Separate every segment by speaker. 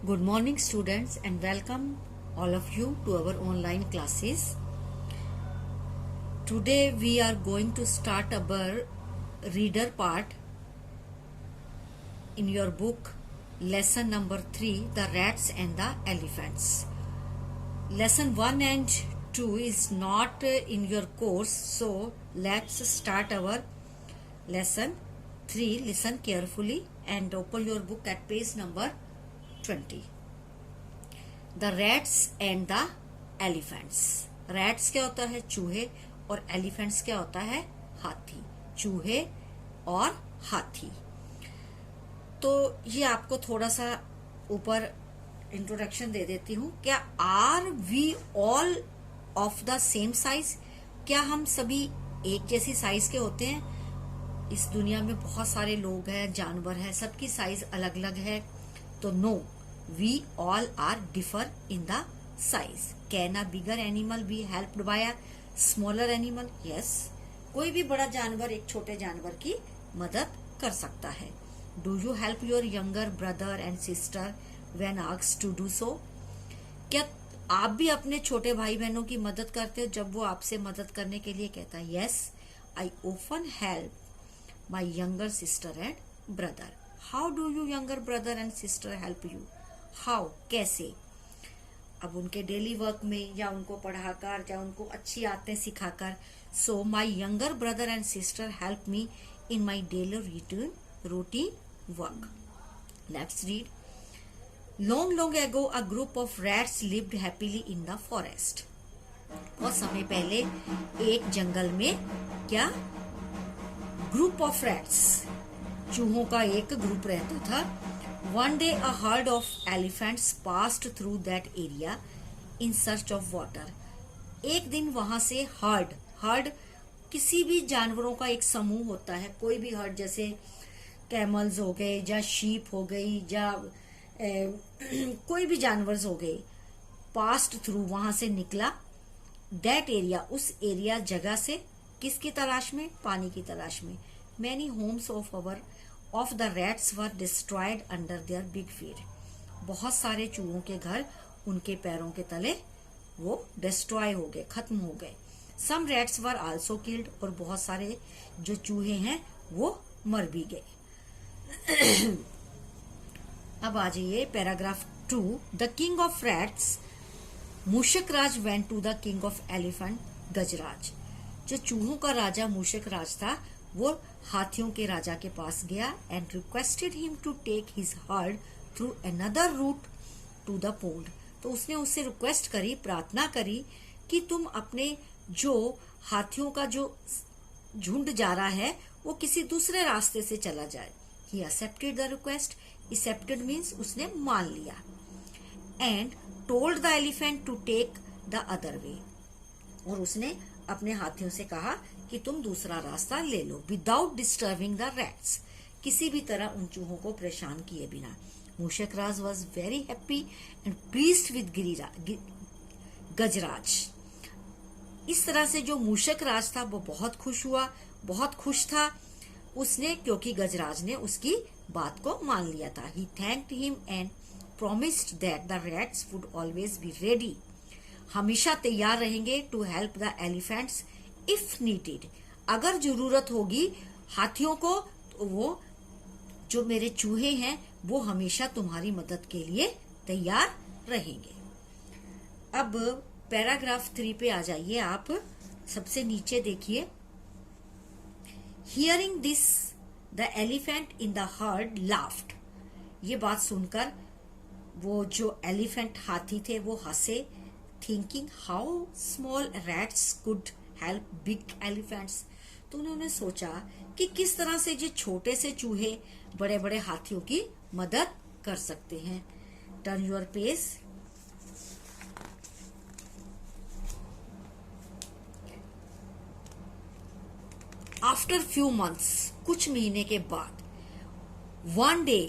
Speaker 1: Good morning students and welcome all of you to our online classes. Today we are going to start our reader part in your book lesson number 3, the rats and the elephants. Lesson 1 and 2 is not in your course, so let's start our lesson 3. Listen carefully and open your book at page number 20. The rats and the elephants. Rats क्या होता है? चूहे. और elephants क्या होता है? हाथी. चूहे और हाथी. तो ये आपको थोड़ा सा ऊपर इंट्रोडक्शन दे देती हूँ. क्या are we all of the same size? क्या हम सभी एक जैसी साइज के होते हैं? इस दुनिया में बहुत सारे लोग हैं, जानवर हैं, सबकी साइज अलग अलग है. तो no, we all are differ in the size. Can a bigger animal be helped by a smaller animal? Yes. कोई भी बड़ा जानवर एक छोटे जानवर की मदद कर सकता है. Do you help your younger brother and sister when asked to do so? क्या आप भी अपने छोटे भाई बहनों की मदद करते हो जब वो आपसे मदद करने के लिए कहता है? Yes, I often help my younger sister and brother. How do you younger brother and sister help you? How, कैसे? अब उनके डेली वर्क में या उनको पढ़ाकर या उनको अच्छी आदतें सिखाकर. So my younger brother and sister help me in my daily routine work. Let's read. Long, long ago, a group of rats lived happily in the forest. बहुत समय पहले एक जंगल में क्या? ग्रुप ऑफ रैट्स, चूहों का एक ग्रुप रहता था. One day, a herd of elephants passed through that area in search of water. एक दिन वहां से हर्ड किसी भी जानवरों का एक समूह होता है. कोई भी हर्ड, जैसे कैमल्स हो गए या शीप हो गई या कोई भी जानवर हो गए. पास्ट थ्रू, वहां से निकला. दैट एरिया, उस एरिया जगह से. किसकी तलाश में? पानी की तलाश में. Many Holmes of the rats were destroyed under their big feet. बहुत सारे चूहों के घर उनके पैरों के तले वो डिस्ट्रॉय हो गए, खत्म हो गए. सम रैट्स वर आल्सो किल्ड, और बहुत सारे जो चूहे हैं वो मर भी गए. अब आ जाइए paragraph 2. The king of rats Mushak Raj went to the king of elephant Gajraj. जो चूहों का राजा मूषक राज था वो हाथियों के राजा के पास गया and requested him to take his herd through another route to the pond. तो उसने उससे रिक्वेस्ट करी, प्रार्थना करी कि तुम अपने जो हाथियों का जो झुंड जा रहा है वो किसी दूसरे रास्ते से चला जाए. He accepted the request. Accepted means उसने मान लिया. And told the elephant to take the other way. और उसने अपने हाथियों से कहा कि तुम दूसरा रास्ता ले लो. विदाउट डिस्टर्बिंग द रैट्स, किसी भी तरह उन चूहों को परेशान किए बिना. Mushak Raj was very happy and pleased with Gajraj. इस तरह से जो मूषक राज था वो बहुत खुश हुआ, बहुत खुश था उसने, क्योंकि गजराज ने उसकी बात को मान लिया था. He thanked him and promised that the rats would always be ready. हमेशा तैयार रहेंगे to help the elephants if needed. अगर जरूरत होगी हाथियों को, तो वो जो मेरे चूहे हैं वो हमेशा तुम्हारी मदद के लिए तैयार रहेंगे. अब पैराग्राफ 3 पे आ जाइए आप. सबसे नीचे देखिए. Hearing this, the elephant in the herd laughed. ये बात सुनकर वो जो एलिफेंट हाथी थे वो हंसे. Thinking how small rats could help big elephants. तो उन्होंने सोचा कि किस तरह से जो छोटे से चूहे बड़े बड़े हाथियों की मदद कर सकते हैं. Turn your page. After few months, कुछ महीने के बाद. One day,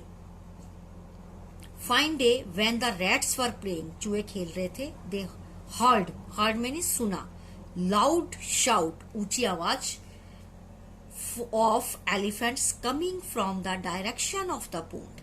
Speaker 1: fine day, when the rats were playing, चूहे खेल रहे थे. दे हर्ड मैंने सुना. लाउड शाउट, ऊंची आवाज. Of elephants coming from the direction of the pond.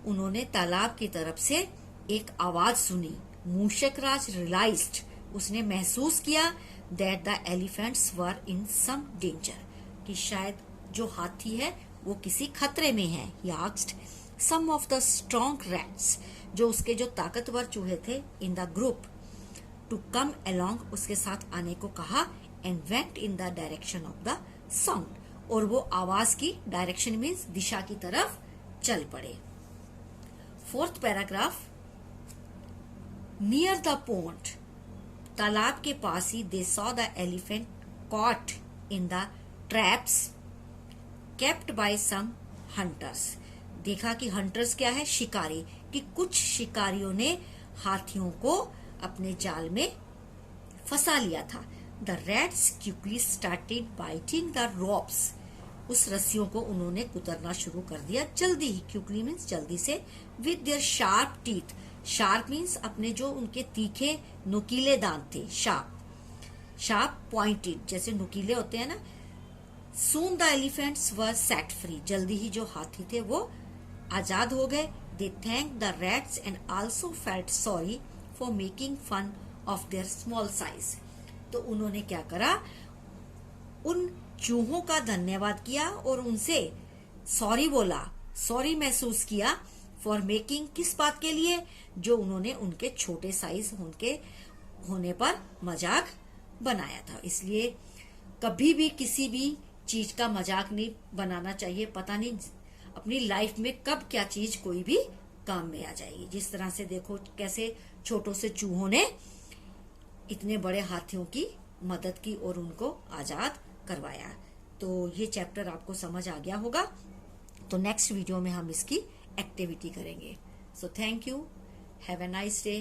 Speaker 1: उन्होंने तालाब की तरफ से एक आवाज सुनी। मूषक राज रियलाइज्ड, उसने महसूस किया that the elephants were in some danger, कि शायद जो हाथी है वो किसी खतरे में है। He asked some of the strong rats, जो उसके जो ताकतवर चूहे थे in the group, to come along, उसके साथ आने को कहा, and went in the direction of the sound, और वो आवाज की डायरेक्शन मीन्स दिशा की तरफ चल पड़े। Fourth paragraph, near the pond, तालाब के पास ही they saw the elephant caught in the traps kept by some hunters, देखा कि हंटर्स क्या है, शिकारी, कि कुछ शिकारियों ने हाथियों को अपने जाल में फंसा लिया था। The rats quickly started biting the ropes, उस रस्सियों को उन्होंने कुतरना शुरू कर दिया जल्दी ही, क्विकली मीन्स जल्दी से, with their sharp teeth, sharp means अपने जो उनके तीखे नुकीले दांत थे, शार्प पॉइंटेड, जैसे नुकीले होते हैं ना। Soon the elephants were set free, जल्दी ही जो हाथी थे वो आजाद हो गए। They thank the rats and also felt sorry for making fun of their small size, तो उन्होंने क्या करा, उन चूहों का धन्यवाद किया और उनसे सॉरी बोला, सॉरी महसूस किया, फॉर मेकिंग, किस बात के लिए, जो उन्होंने उनके छोटे साइज उनके होने पर मजाक बनाया था। इसलिए कभी भी किसी भी चीज का मजाक नहीं बनाना चाहिए, पता नहीं अपनी लाइफ में कब क्या चीज कोई भी काम में आ जाएगी। जिस तरह से देखो कैसे छोटों से चूहों ने इतने बड़े हाथियों की मदद की और उनको आजाद करवाया। तो ये चैप्टर आपको समझ आ गया होगा। तो नेक्स्ट वीडियो में हम इसकी एक्टिविटी करेंगे। So thank you, have a nice day.